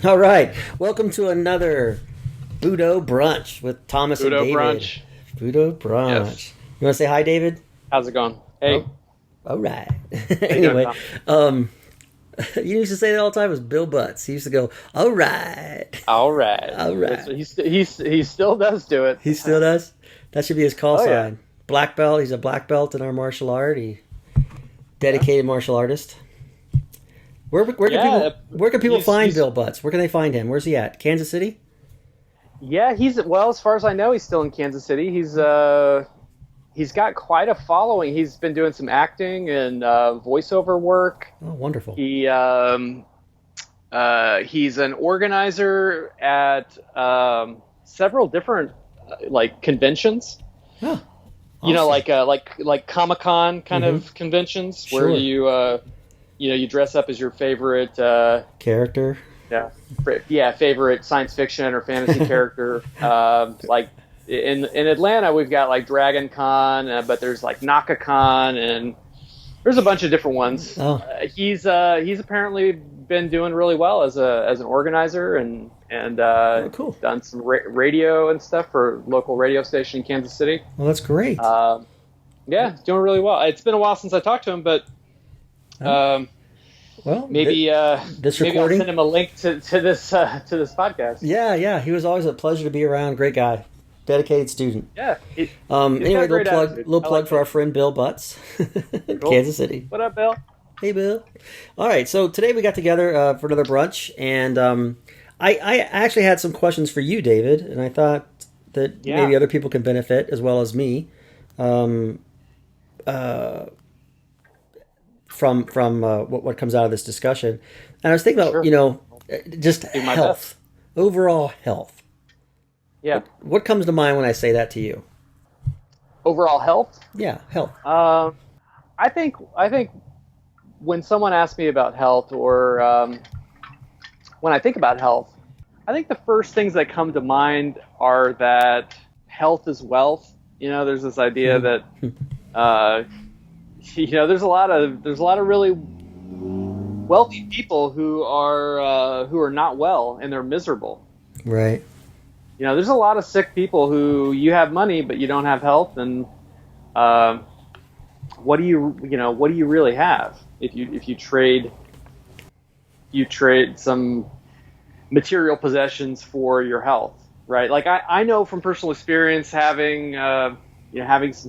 All right. Welcome to another Budo Brunch with Thomas and Udo David. Brunch. Budo Brunch. Yes. You want to say hi, David? How's it going? Hey. Oh, all right. How you doing, Anyway, Tom? um, you used to say that all the time. It was Bill Butts. He used to go, all right. All right. All right. He still does do it. He still does? That should be his call Oh yeah. sign. Black belt. He's a black belt in our martial art. Dedicated martial artist. Yeah. Where can people He's find he's Bill Butts? Where can they find him? Where's he at? Kansas City? yeah, as far as I know, he's still in Kansas City. He's got quite a following. He's been doing some acting and voiceover work. Oh, wonderful. He's an organizer at several different like conventions. Oh, You know, awesome. like Comic-Con kind Mhm. of conventions where Sure. you dress up as your favorite Character. favorite science fiction or fantasy character. Like in Atlanta, we've got like Dragon Con, but there's like NakaCon, and there's a bunch of different ones. Oh, He's apparently been doing really well as an organizer and cool. done some radio and stuff for local radio station in Kansas City. Well, that's great. Yeah, he's doing really well. It's been a while since I talked to him, but Oh, well, maybe this maybe I'll recording. send him a link to this podcast. Yeah. He was always a pleasure to be around. Great guy, dedicated student. Yeah. He's Anyway, got a great little attitude. I plug like for our him. friend Bill Butts, in Cool. Kansas City. What up, Bill? Hey, Bill. All right, so today we got together for another brunch, and I actually had some questions for you, David, and I thought that Yeah. maybe other people can benefit as well as me. Uh, from what comes out of this discussion. And I was thinking about, Sure. just Do my health, overall health. Yeah. What comes to mind when I say that to you? Overall health. Yeah, health. I think when someone asks me about health, or when I think about health, I think the first things that come to mind are that health is wealth. There's this idea that there's a lot of really wealthy people who are not well and they're miserable. Right. There's a lot of sick people who you have money but you don't have health, and what do you really have if you trade some material possessions for your health, right? Like I know from personal experience, having some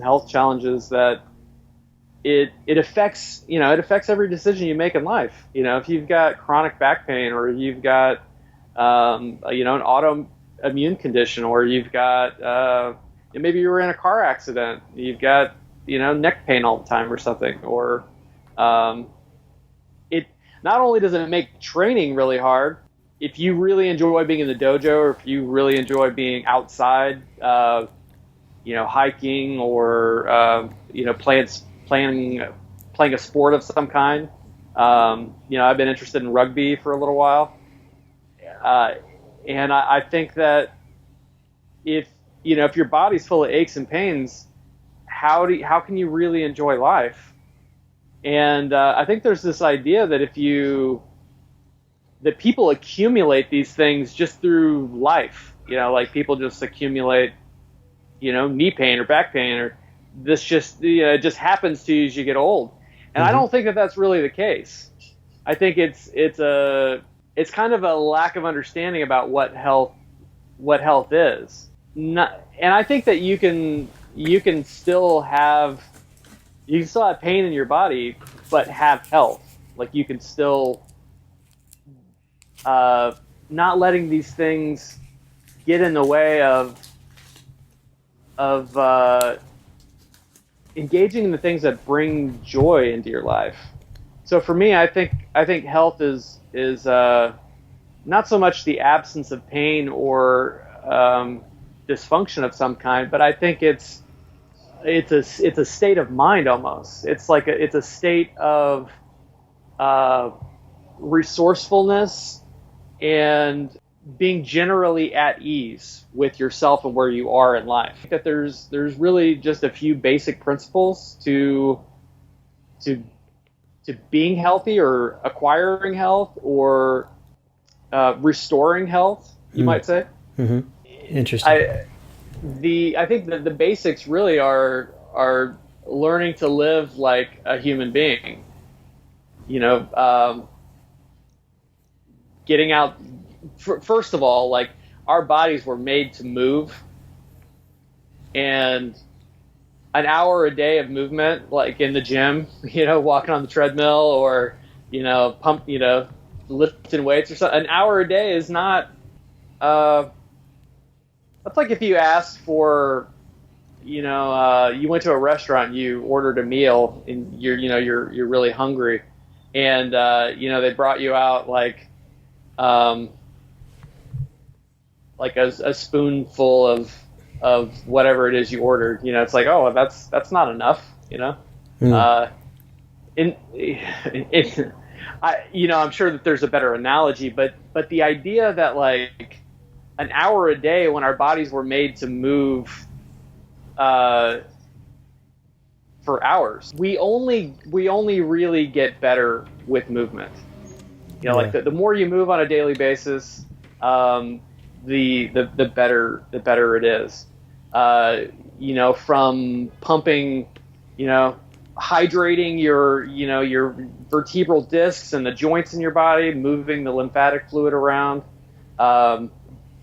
health challenges, that it affects every decision you make in life. If you've got chronic back pain, or you've got an autoimmune condition, or you've got maybe you were in a car accident, you've got neck pain all the time or something, or it not only does it make training really hard, if you really enjoy being in the dojo, or if you really enjoy being outside, hiking, or playing a sport of some kind. I've been interested in rugby for a little while, and I think that if your body's full of aches and pains, how can you really enjoy life? And I think there's this idea that that people accumulate these things just through life. Like people just accumulate, knee pain or back pain, or this just it just happens to you as you get old. And I don't think that that's really the case. I think it's kind of a lack of understanding about what health is. And I think that you can still have pain in your body, but have health. Like you can still not letting these things get in the way of engaging in the things that bring joy into your life. So for me, I think health is not so much the absence of pain or dysfunction of some kind, but I think it's a state of mind almost. It's like it's a state of resourcefulness and being generally at ease with yourself and where you are in life. That there's really just a few basic principles to being healthy or acquiring health, or restoring health, you might say. Mm-hmm. Interesting. I think that the basics really are learning to live like a human being. Getting out. First of all, like, our bodies were made to move, and an hour a day of movement, like in the gym, walking on the treadmill, or lifting weights or something. An hour a day is not. That's like if you asked for, you went to a restaurant, you ordered a meal, and you're really hungry, and they brought you out like a spoonful of whatever it is you ordered. It's like, oh, that's not enough. I'm sure that there's a better analogy, but the idea that, like, an hour a day, when our bodies were made to move for hours, we only really get better with movement. Like the more you move on a daily basis, the better it is. From pumping, hydrating your vertebral discs and the joints in your body, moving the lymphatic fluid around,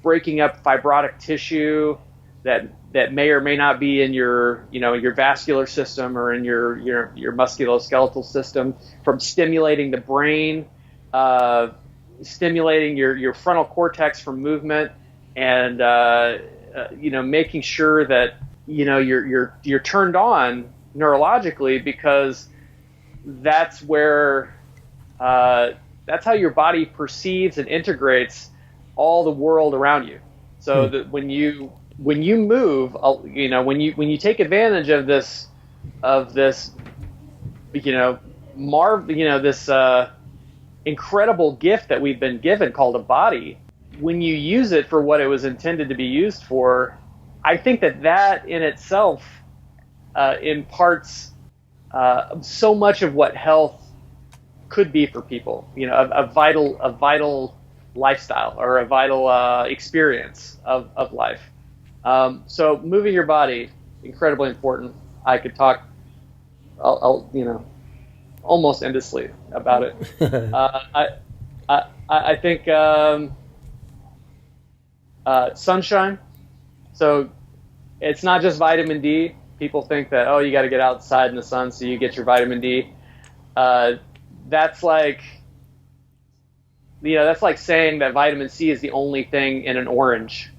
breaking up fibrotic tissue that may or may not be in your vascular system or in your musculoskeletal system, from stimulating the brain, stimulating your frontal cortex for movement, and making sure that you're turned on neurologically, because that's where that's how your body perceives and integrates all the world around you. So that when you move, when you take advantage of this this incredible gift that we've been given called a body, when you use it for what it was intended to be used for, I think that in itself imparts so much of what health could be for people. A vital lifestyle, or a vital experience of life. So moving your body, incredibly important. I could talk, almost endlessly about it. I think sunshine. So it's not just vitamin D. People think that, oh, you got to get outside in the sun so you get your vitamin D. That's like saying that vitamin C is the only thing in an orange.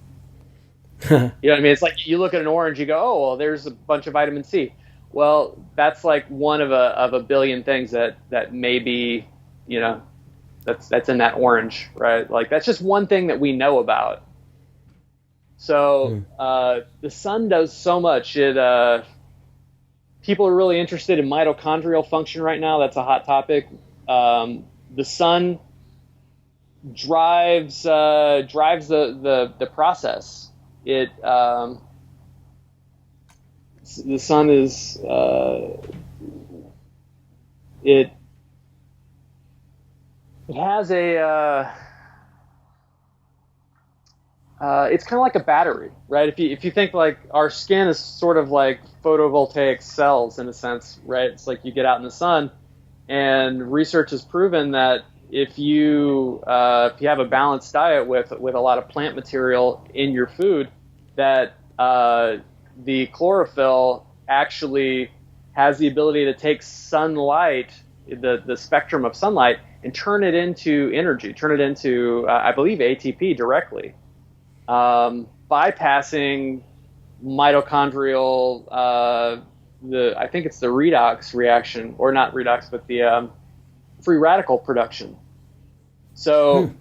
You know what I mean? It's like you look at an orange, you go, oh, well, there's a bunch of vitamin C. Well, that's like one of a billion things that may be, that's in that orange, right? Like, that's just one thing that we know about. So the sun does so much. People are really interested in mitochondrial function right now. That's a hot topic. The sun drives the process. The sun is it has a it's kind of like a battery, right? If you think, like, our skin is sort of like photovoltaic cells in a sense, right? It's like you get out in the sun, and research has proven that if you have a balanced diet with a lot of plant material in your food, that the chlorophyll actually has the ability to take sunlight, the spectrum of sunlight, and turn it into energy, turn it into, I believe, ATP directly, bypassing mitochondrial, I think it's the redox reaction, or not redox, but the free radical production. So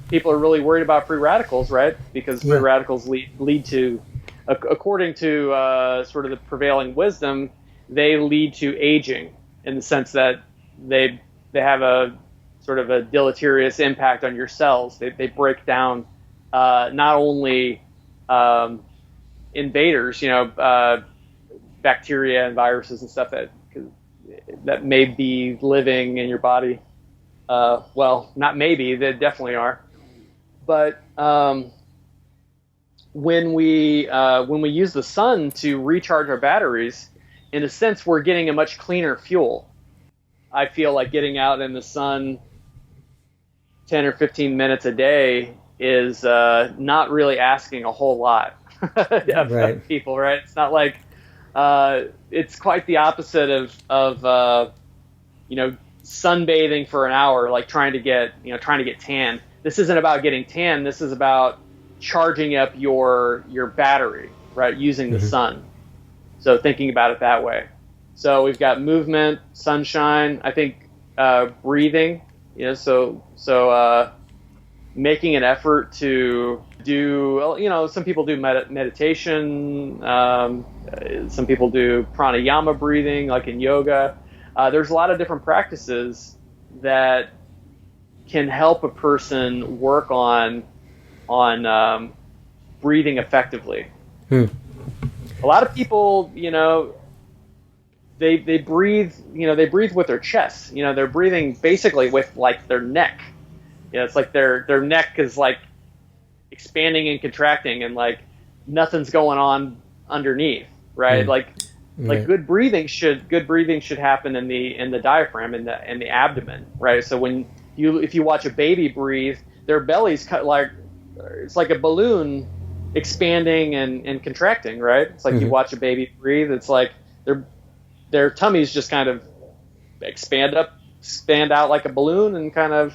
people are really worried about free radicals, right? Because free radicals lead to, according to sort of the prevailing wisdom, they lead to aging, in the sense that they have a sort of a deleterious impact on your cells. They break down not only invaders, bacteria and viruses and stuff that may be living in your body. Well, not maybe, they definitely are. But when we use the sun to recharge our batteries, in a sense, we're getting a much cleaner fuel. I feel like getting out in the sun 10 or 15 minutes a day is not really asking a whole lot of people, right? It's not like it's quite the opposite of sunbathing for an hour, like trying to get tan. This isn't about getting tan. This is about charging up your battery, right? Using the sun. So thinking about it that way. So we've got movement, sunshine. I think breathing. So making an effort to do. Some people do meditation. Some people do pranayama breathing, like in yoga. There's a lot of different practices that can help a person work on breathing effectively. A lot of people, they breathe, they breathe with their chest. They're breathing basically with like their neck. It's like their neck is like expanding and contracting, and like nothing's going on underneath, right? Like good breathing should happen in the diaphragm, in the abdomen, right? So if you watch a baby breathe, their belly's cut like it's like a balloon expanding and contracting, right? It's like you watch a baby breathe, it's like their tummies just kind of expand out like a balloon, and kind of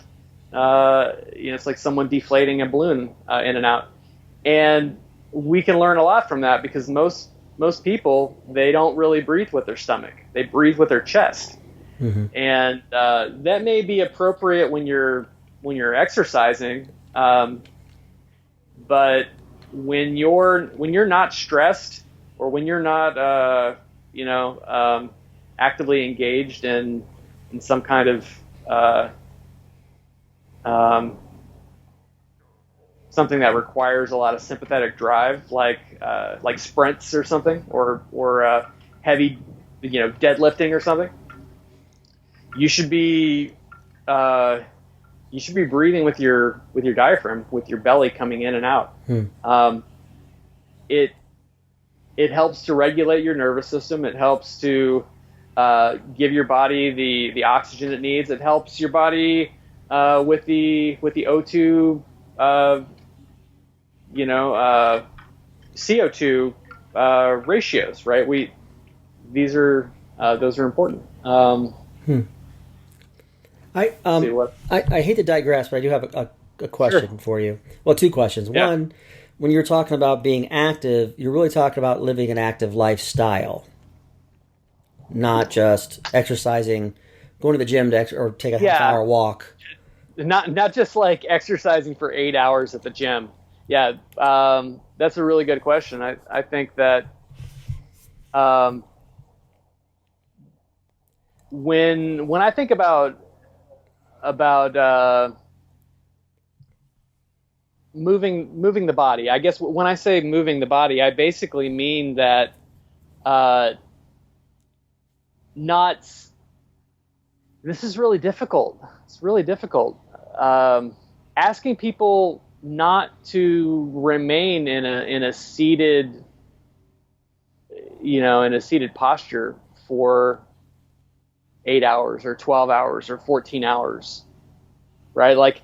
it's like someone deflating a balloon in and out. And we can learn a lot from that, because most people, they don't really breathe with their stomach. They breathe with their chest. And that may be appropriate when you're exercising, but when you're not stressed, or when you're not actively engaged in some kind of something that requires a lot of sympathetic drive, like sprints or something, or heavy deadlifting or something, you should be breathing with your diaphragm, with your belly coming in and out. It helps to regulate your nervous system. It helps to give your body the oxygen it needs. It helps your body with the O2 CO2 ratios, right? Those are important. I hate to digress, but I do have a question for you. Well, two questions. Yeah. One, when you're talking about being active, you're really talking about living an active lifestyle, not just exercising, going to the gym or take a half-hour walk. Not just like exercising for 8 hours at the gym. Yeah, that's a really good question. I think that when I think about moving the body, I guess when I say moving the body, I basically mean that this is really difficult. It's really difficult. Asking people not to remain in a seated, in a seated posture for 8 hours or 12 hours or 14 hours, right? Like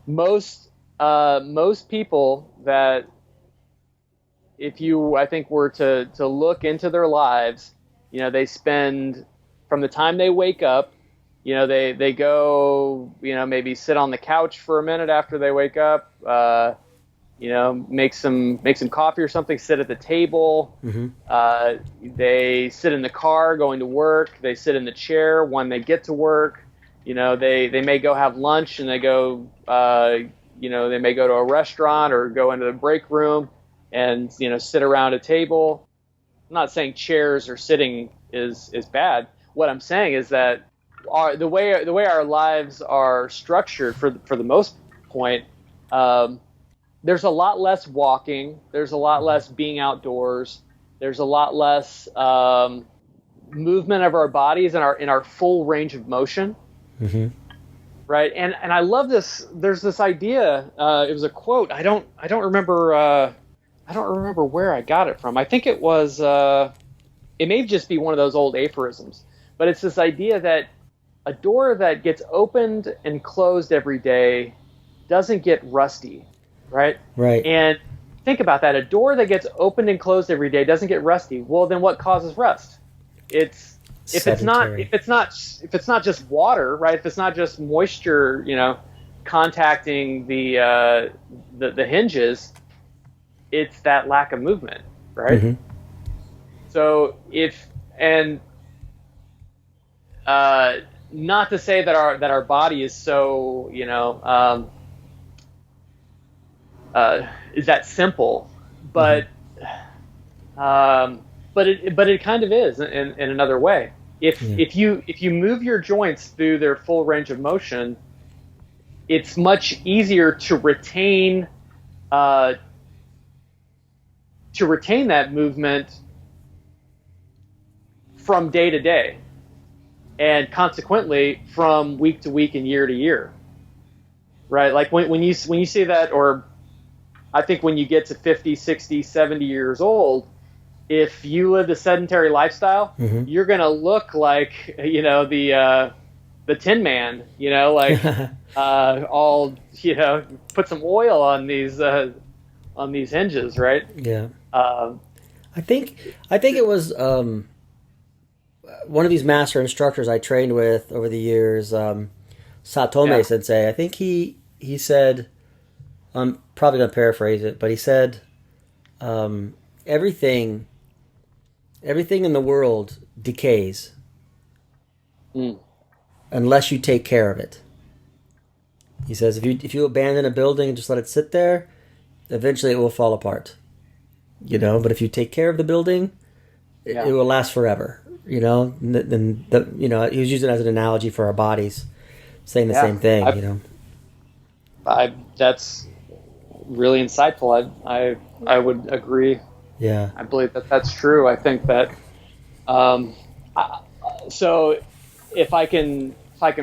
most people that, if you, I think, were to look into their lives, they spend, from the time they wake up, they go, maybe sit on the couch for a minute after they wake up, make some coffee or something, sit at the table. They sit in the car going to work. They sit in the chair when they get to work. They may go have lunch, and they go, they may go to a restaurant or go into the break room and, sit around a table. I'm not saying chairs or sitting is bad. What I'm saying is that the way our lives are structured, for the most point, there's a lot less walking. There's a lot less being outdoors. There's a lot less movement of our bodies in our full range of motion. right? And I love this. There's this idea. It was a quote. I don't remember. I don't remember where I got it from. I think it was. It may just be one of those old aphorisms, but it's this idea that a door that gets opened and closed every day doesn't get rusty, right? Right. And think about that. A door that gets opened and closed every day doesn't get rusty. Well, then what causes rust? If it's not just water, right? If it's not just moisture, contacting the hinges, it's that lack of movement, right? Mm-hmm. So not to say that our body is so is that simple, but it kind of is in another way. If you move your joints through their full range of motion, it's much easier to retain that movement from day to day, and consequently from week to week and year to year, right? Like when you see that, or I think when you get to 50, 60, 70 years old, if you lived a sedentary lifestyle, mm-hmm. you're going to look like, the Tin Man, all, put some oil on these hinges, right? Yeah. I think it was one of these master instructors I trained with over the years, Satome Sensei. I think he said, I'm probably going to paraphrase it, but he said, everything in the world decays unless you take care of it. He says if you abandon a building and just let it sit there, eventually it will fall apart. But if you take care of the building, it will last forever. He was using it as an analogy for our bodies, saying the same thing. That's really insightful. I would agree. Yeah, I believe that's true. I think that. So, if I can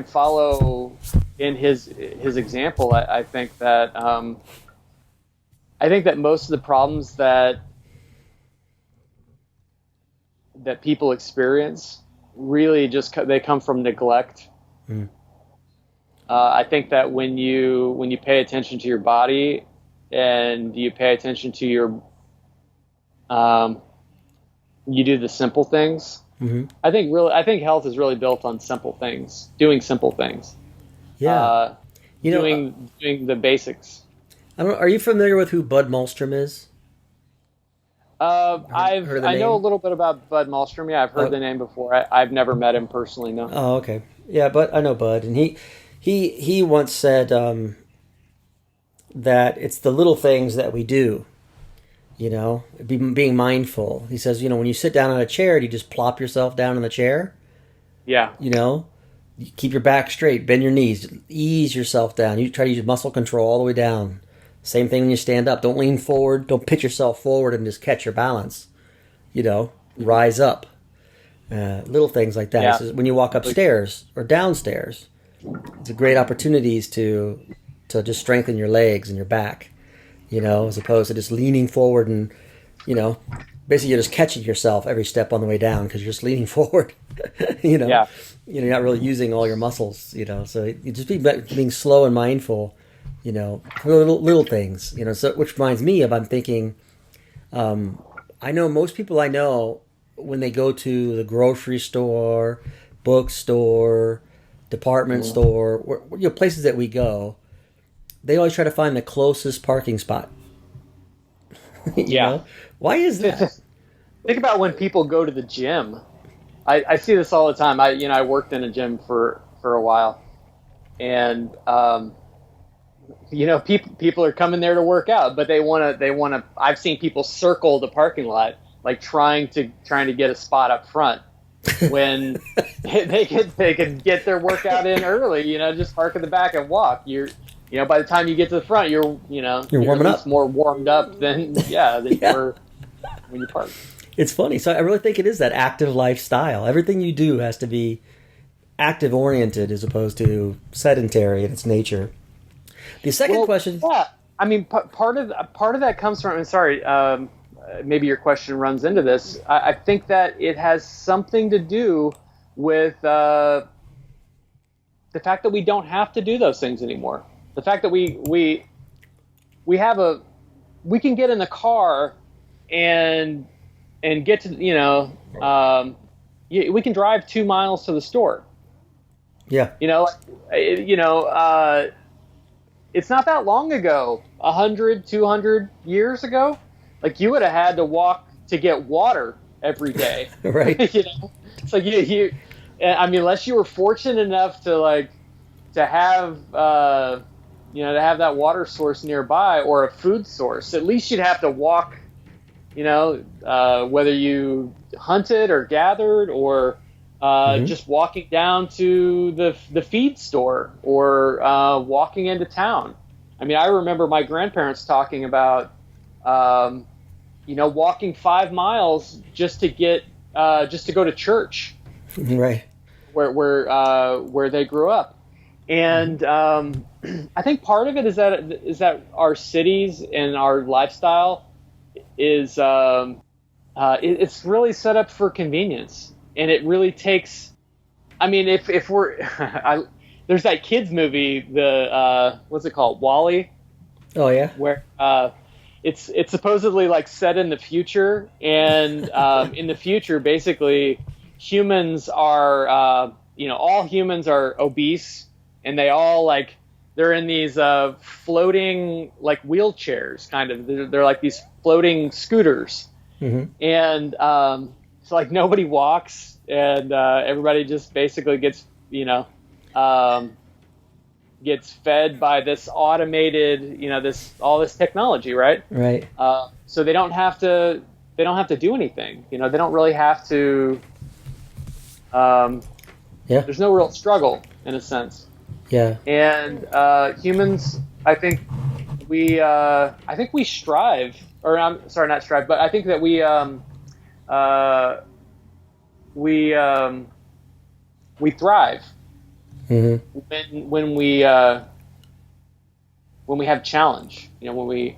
follow in his example, I think that most of the problems that people experience really they come from neglect. I think that when you pay attention to your body and you pay attention to your you do the simple things. Mm-hmm. I think health is really built on simple things, doing simple things. Yeah, doing the basics. Are you familiar with who Bud Malmstrom is? I know a little bit about Bud Malmstrom. Yeah, I've heard the name before. I've never met him personally. No. Oh, okay. Yeah, but I know Bud, and he once said that it's the little things that we do. Being mindful. He says, when you sit down on a chair, do you just plop yourself down in the chair? Yeah. You keep your back straight, bend your knees, ease yourself down. You try to use muscle control all the way down. Same thing when you stand up. Don't lean forward. Don't pitch yourself forward and just catch your balance. Rise up. Little things like that. Yeah. Says, when you walk upstairs or downstairs, it's a great opportunities to just strengthen your legs and your back. As opposed to just leaning forward and, basically you're just catching yourself every step on the way down because you're just leaning forward. You're not really using all your muscles. So you just being slow and mindful. Little things. So which reminds me of I'm thinking, I know most people I know when they go to the grocery store, bookstore, department store, places that we go. They always try to find the closest parking spot. Why is that? Think about when people go to the gym. I see this all the time. I worked in a gym for a while, and people are coming there to work out, but they want to. I've seen people circle the parking lot, like trying to get a spot up front when they can get their work-out in early. Just park in the back and walk. By the time you get to the front, you're warming up. More warmed up than you were when you park. It's funny. So I really think it is that active lifestyle. Everything you do has to be active oriented as opposed to sedentary in its nature. The second question. Yeah, I mean, part of that comes from. And sorry, maybe your question runs into this. I think that it has something to do with the fact that we don't have to do those things anymore. The fact that we can get in the car and get to we can drive 2 miles to the store. Yeah. It's not that long ago, 100, 200 years ago, like you would have had to walk to get water every day. Right. It's like I mean, unless you were fortunate enough to have that water source nearby or a food source, at least you'd have to walk, whether you hunted or gathered or just walking down to the feed store or walking into town. I mean, I remember my grandparents talking about, walking 5 miles just to go to church, Right. where they grew up. And I think part of it is that our cities and our lifestyle is it's really set up for convenience. And it really takes, I mean, if we're, there's that kids movie, what's it called, WALL-E? Oh yeah. Where it's supposedly like set in the future, and in the future, basically, humans are, all humans are obese, and they all they're in these floating wheelchairs, kind of. They're like these floating scooters, and so nobody walks, and everybody just basically gets fed by this automated, all this technology, right? Right. So they don't have to do anything. They don't really have to. There's no real struggle in a sense. Yeah. And humans, I think we strive, or I'm sorry, not strive, but I think that we thrive when we have challenge. When we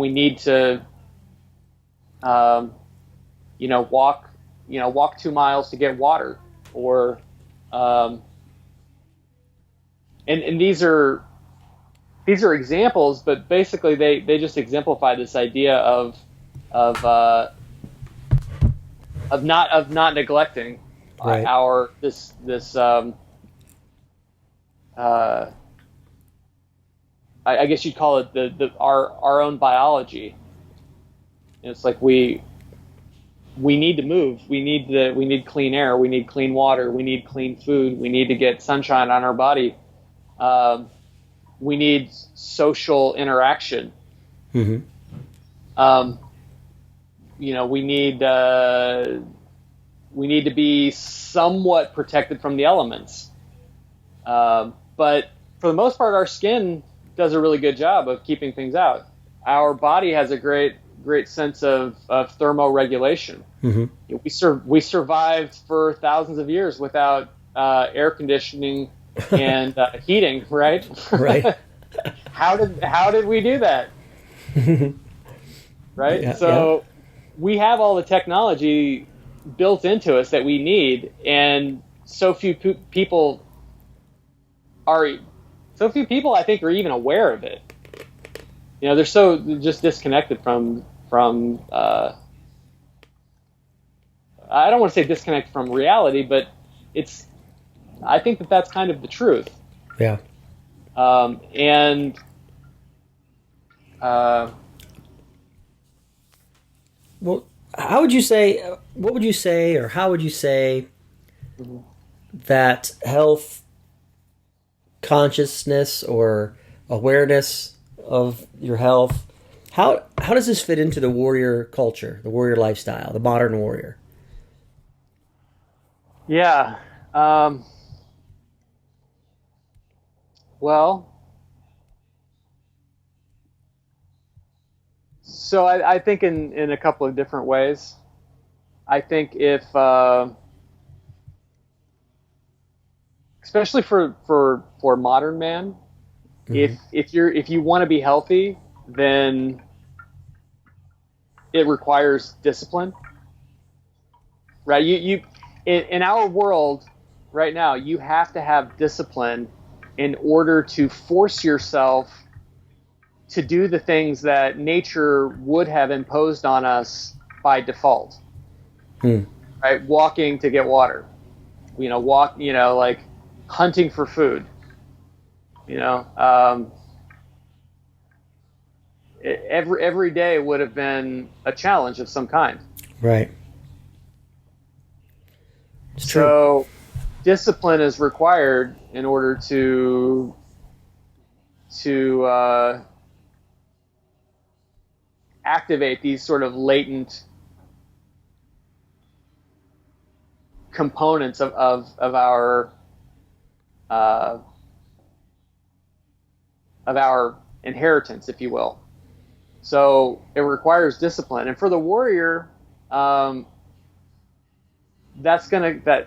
need to walk 2 miles to get water, or and these are examples, but basically they just exemplify this idea of not neglecting right. our I guess you'd call it our own biology. It's like we need to move. We need clean air. We need clean water. We need clean food. We need to get sunshine on our body. We need social interaction. We need to be somewhat protected from the elements. But for the most part, our skin does a really good job of keeping things out. Our body has a great sense of thermoregulation. We survived for thousands of years without air conditioning and heating, right? Right. How did we do that? Right. Yeah, so we have all the technology built into us that we need, and so few people I think are even aware of it. They're so just disconnected from I don't want to say disconnected from reality, but I think that's kind of the truth. Yeah. Well, what would you say, or how would you say that health consciousness or awareness of your health, how does this fit into the warrior culture, the warrior lifestyle, the modern warrior? Yeah. Well, so I think in a couple of different ways. I think if especially for modern man, if you want to be healthy, then it requires discipline, right? You in our world right now, you have to have discipline in order to force yourself to do the things that nature would have imposed on us by default. Right? Walking to get water, like hunting for food, every day would have been a challenge of some kind. Right. It's true. So discipline is required in order to activate these sort of latent components of our inheritance, if you will. So it requires discipline, and for the warrior, that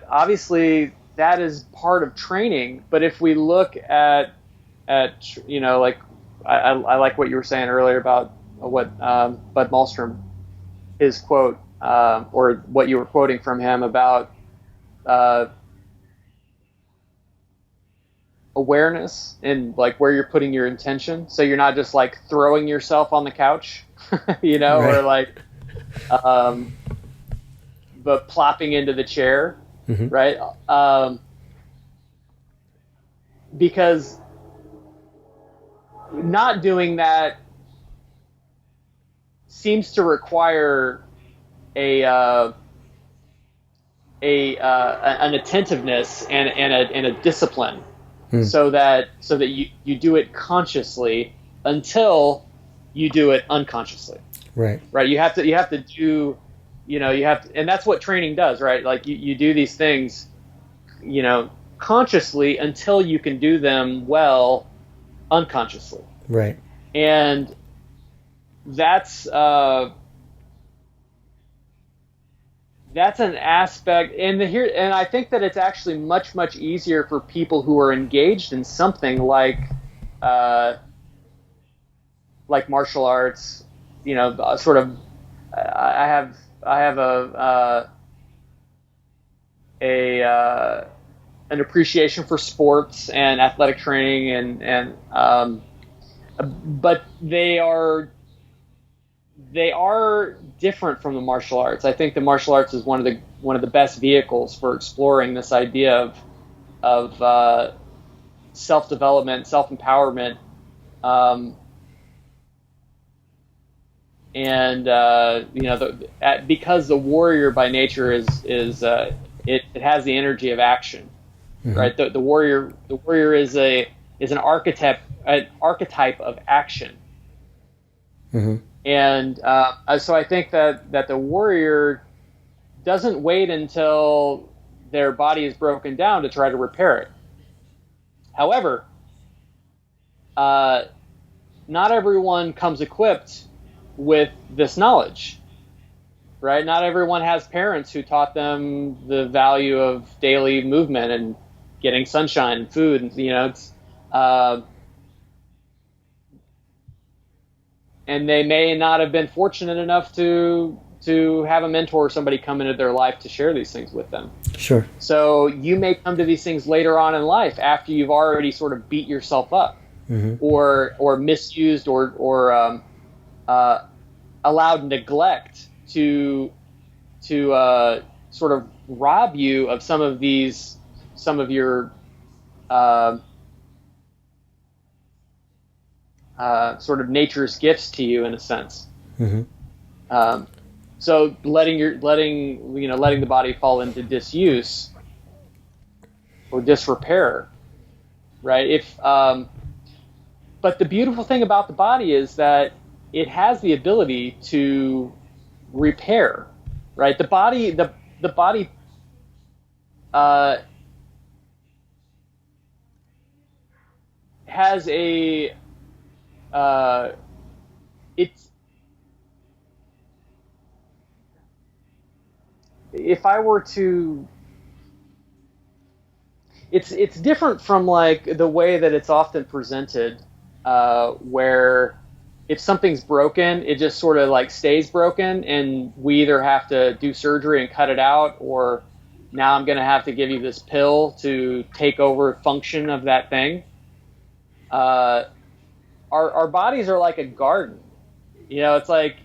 obviously that is part of training. But if we look at like I like what you were saying earlier about what Bud Malmstrom, his quote, or what you were quoting from him about awareness and like where you're putting your intention, so you're not just like throwing yourself on the couch, right. Or like, but plopping into the chair, right? Because not doing that seems to require an attentiveness and a discipline, so that you do it consciously until you do it unconsciously. Right. You have to do, and that's what training does, right? Like you do these things, consciously until you can do them well unconsciously. Right. And that's an aspect, and I think that it's actually much easier for people who are engaged in something like martial arts. Sort of. I have an appreciation for sports and athletic training, but they are different from the martial arts. I think the martial arts is one of the best vehicles for exploring this idea of self-development, self-empowerment, because the warrior by nature is it has the energy of action, right? The warrior is an archetype of action. And so I think that the warrior doesn't wait until their body is broken down to try to repair it. However, not everyone comes equipped with this knowledge, right? Not everyone has parents who taught them the value of daily movement and getting sunshine and food, and and they may not have been fortunate enough to have a mentor or somebody come into their life to share these things with them. Sure. So you may come to these things later on in life after you've already sort of beat yourself up, or misused or allowed neglect to sort of rob you of some of your sort of nature's gifts to you, in a sense. So letting the body fall into disuse or disrepair, right? But the beautiful thing about the body is that it has the ability to repair, right? The body has a it's different from like the way that it's often presented, where if something's broken, it just sort of like stays broken, and we either have to do surgery and cut it out, or now I'm going to have to give you this pill to take over function of that thing. Our bodies are like a garden. You know, it's like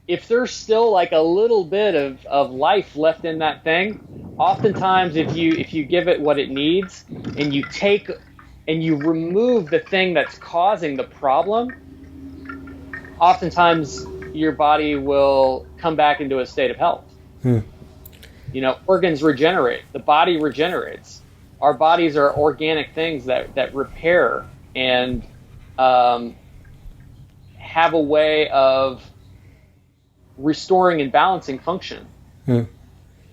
if there's still like a little bit of life left in that thing, oftentimes if you give it what it needs and you remove the thing that's causing the problem, oftentimes your body will come back into a state of health. You know, organs regenerate, the body regenerates. Our bodies are organic things that repair and have a way of restoring and balancing function.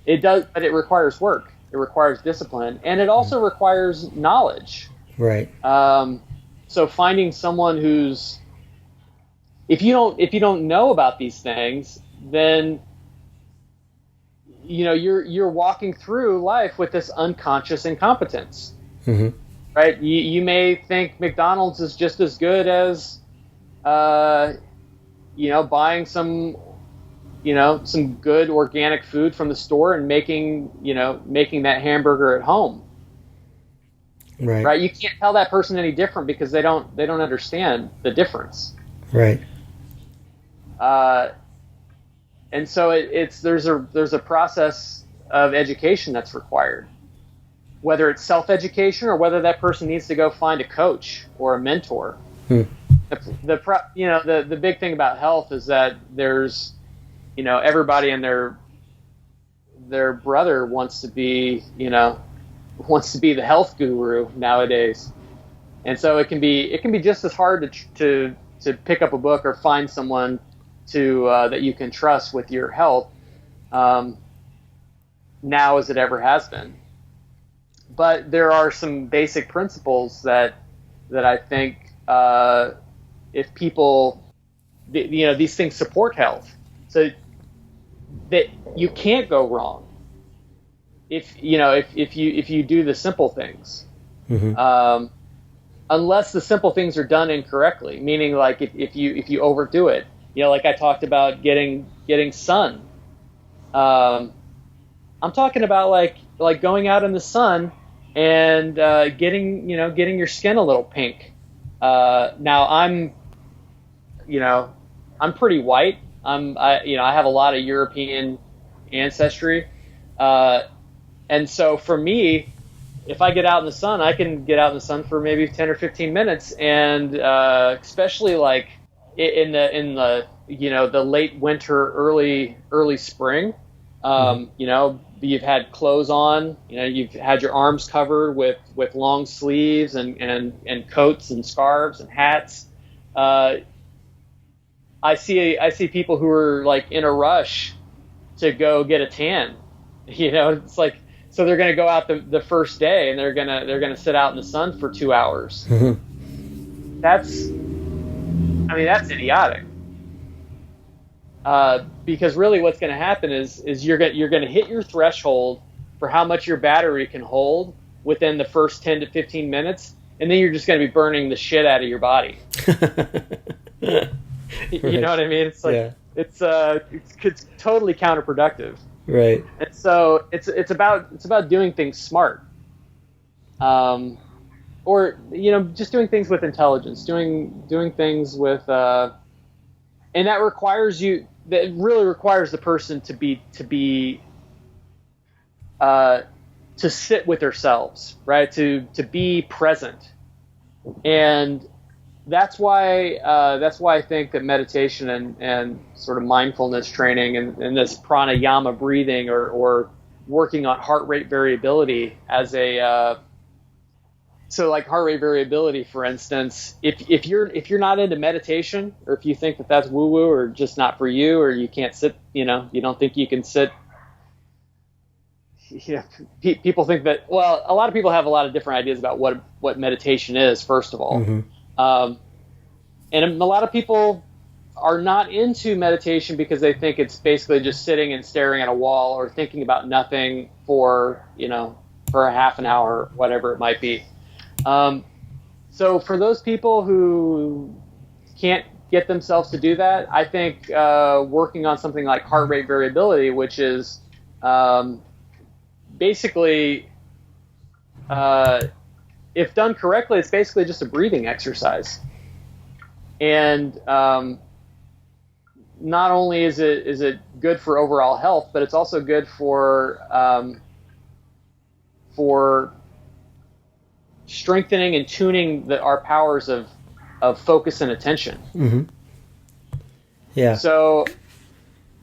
It does, but it requires work. It requires discipline, and it also requires knowledge. Right. So finding someone who's, if you don't know about these things, then you know you're walking through life with this unconscious incompetence. Right? You may think McDonald's is just as good as buying some good organic food from the store and making that hamburger at home. Right. You can't tell that person any different because they don't understand the difference. Right. And so there's a process of education that's required, whether it's self-education or whether that person needs to go find a coach or a mentor. The big thing about health is that there's, everybody and their brother wants to be the health guru nowadays. And so it can be just as hard to pick up a book or find someone that you can trust with your health now as it ever has been. But there are some basic principles that I think if people, these things support health, so that you can't go wrong if you do the simple things, unless the simple things are done incorrectly. Meaning, like if you overdo it, like I talked about getting sun. I'm talking about like going out in the sun and getting your skin a little pink. Now I'm pretty white. I have a lot of European ancestry, and so for me, if I get out in the sun, I can get out in the sun for maybe 10 or 15 minutes, and especially like in the the late winter, early spring, you've had clothes on, you've had your arms covered with long sleeves and coats and scarves and hats. I see people who are like in a rush to go get a tan. It's like, so they're going to go out the first day and they're going to sit out in the sun for 2 hours. That's idiotic. Because really what's going to happen is you're going to hit your threshold for how much your battery can hold within the first 10 to 15 minutes, and then you're just going to be burning the shit out of your body. You know what I mean? It's like, it's totally counterproductive. Right. And so it's about doing things smart. Or just doing things with intelligence, doing things with and that really requires the person to sit with themselves, right? To be present. And that's why I think that meditation and sort of mindfulness training and this pranayama breathing or working on heart rate variability as so like heart rate variability, for instance, if you're not into meditation, or if you think that that's woo woo or just not for you, or you can't sit, you don't think you can sit. People think that, well, a lot of people have a lot of different ideas about what meditation is, first of all. And a lot of people are not into meditation because they think it's basically just sitting and staring at a wall or thinking about nothing for, for a half an hour, whatever it might be. So for those people who can't get themselves to do that, I think working on something like heart rate variability, which is basically, if done correctly, it's basically just a breathing exercise. And not only is it good for overall health, but it's also good for strengthening and tuning our powers of focus and attention. Mm-hmm. Yeah. So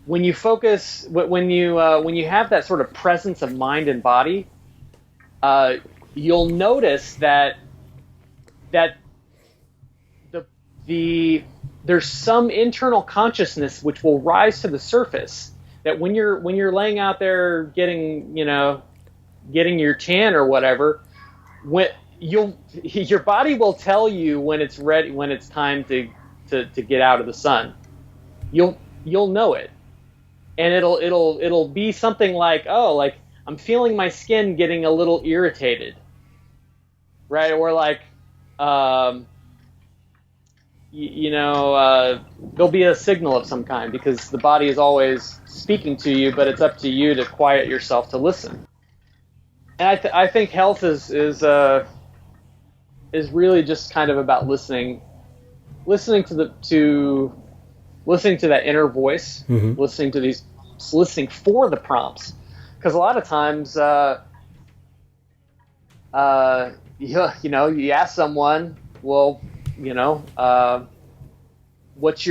when you focus, when you have that sort of presence of mind and body, you'll notice that there's some internal consciousness which will rise to the surface. That when you're laying out there getting your tan or whatever, your body will tell you when it's ready, when it's time to get out of the sun. You'll know it, and it'll be something like, oh, like I'm feeling my skin getting a little irritated, right? Or like, there'll be a signal of some kind because the body is always speaking to you, but it's up to you to quiet yourself to listen. And I think health is really just kind of about listening to that inner voice, mm-hmm. listening for the prompts, because a lot of times, you ask someone, well, what's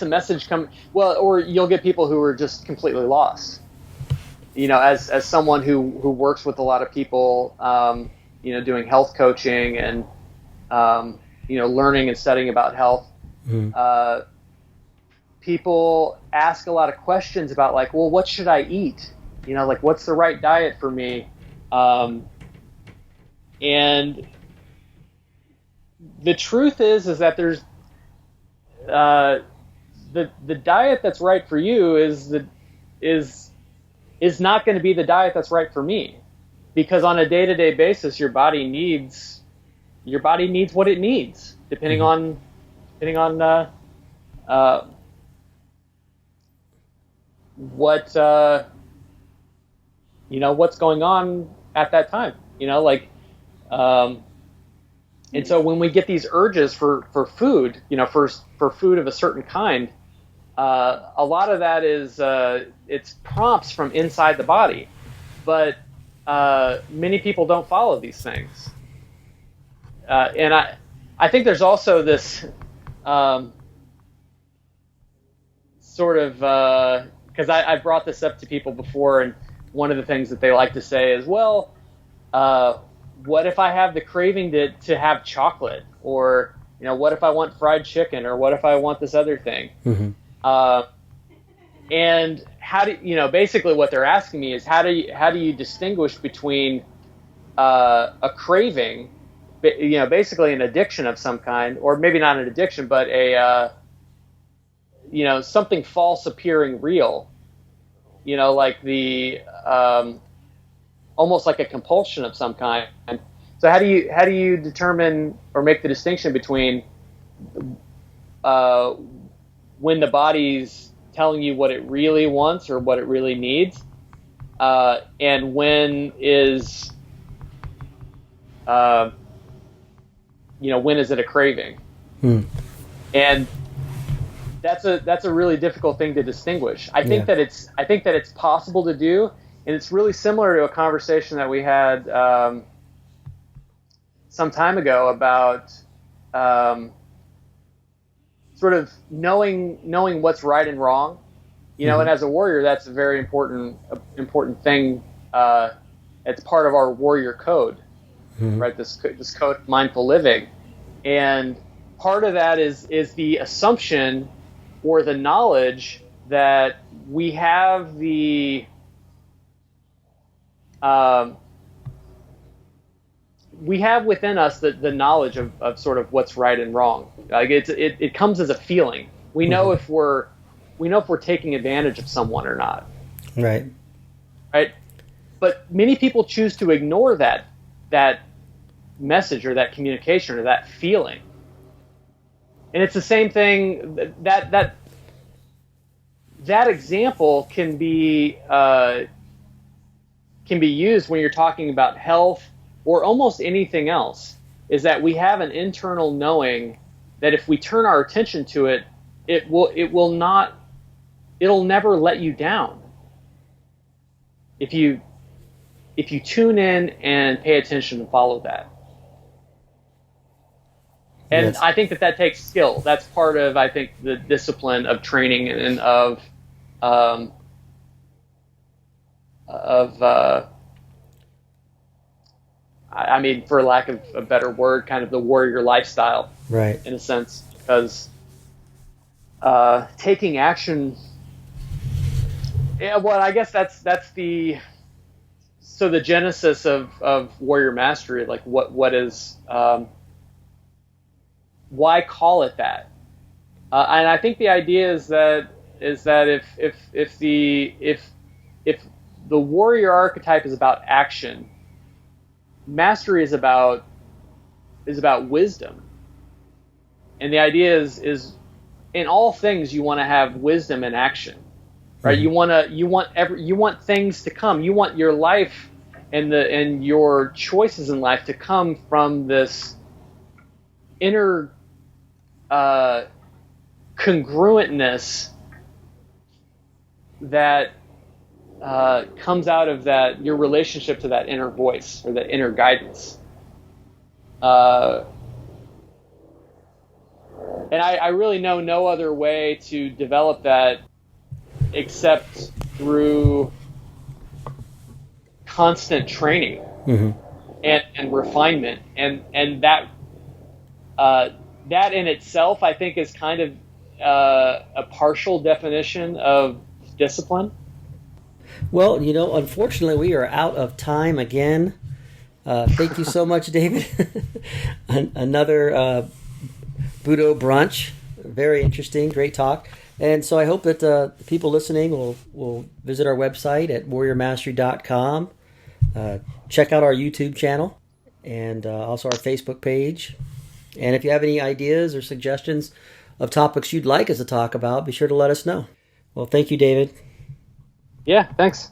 the message coming? Well, or you'll get people who are just completely lost. As someone who works with a lot of people, doing health coaching and, learning and studying about health, mm-hmm. People ask a lot of questions about like, well, what should I eat? Like what's the right diet for me? And the truth is that there's the diet that's right for you is not going to be the diet that's right for me, because on a day-to-day basis your body needs what it needs depending on what's going on at that time, and so when we get these urges for food, for food of a certain kind, a lot of that is it's prompts from inside the body, but many people don't follow these things, and I think there's also this sort of, because I brought this up to people before, and one of the things that they like to say is, well, what if I have the craving to have chocolate, or what if I want fried chicken, or what if I want this other thing? Mm-hmm. And how do basically what they're asking me is how do you distinguish between a craving, basically an addiction of some kind, or maybe not an addiction, but a something false appearing real, like the almost like a compulsion of some kind. So how do you determine or make the distinction between when the body's telling you what it really wants or what it really needs, and when is when is it a craving? And that's a really difficult thing to distinguish. I think that it's possible to do, and it's really similar to a conversation that we had some time ago about sort of knowing what's right and wrong, and as a warrior, that's a very important thing. It's part of our warrior code, right? This code of mindful living, and part of that is the assumption or the knowledge that we have within us the knowledge of sort of what's right and wrong. Like it comes as a feeling. We know if we're taking advantage of someone or not. Right. Right. but many people choose to ignore that message or that communication or that feeling. And it's the same thing that example can be used when you're talking about health or almost anything else, is that we have an internal knowing that if we turn our attention to it, it'll never let you down. If you tune in and pay attention and follow that. And Yes. I think that takes skill. That's part of, I think, the discipline of training and of I mean, for lack of a better word, kind of the warrior lifestyle, Right. in a sense, because taking action. Yeah, well, I guess that's the genesis of warrior mastery. Like, what is why call it that? And I think the idea is that if the warrior archetype is about action, mastery is about wisdom. And the idea is in all things you want to have wisdom and action, right? Mm-hmm. You want things to come. You want your life and your choices in life to come from this inner congruentness that comes out of that, your relationship to that inner voice or that inner guidance. And I really know no other way to develop that except through constant training Mm-hmm. and refinement. And that in itself, I think, is kind of a partial definition of discipline. Well, unfortunately, we are out of time again. Thank you so much, David. Another Budo brunch. Very interesting. Great talk. And so I hope that the people listening will visit our website at warriormastery.com. Check out our YouTube channel and also our Facebook page. And if you have any ideas or suggestions of topics you'd like us to talk about, be sure to let us know. Well, thank you, David. Yeah, thanks.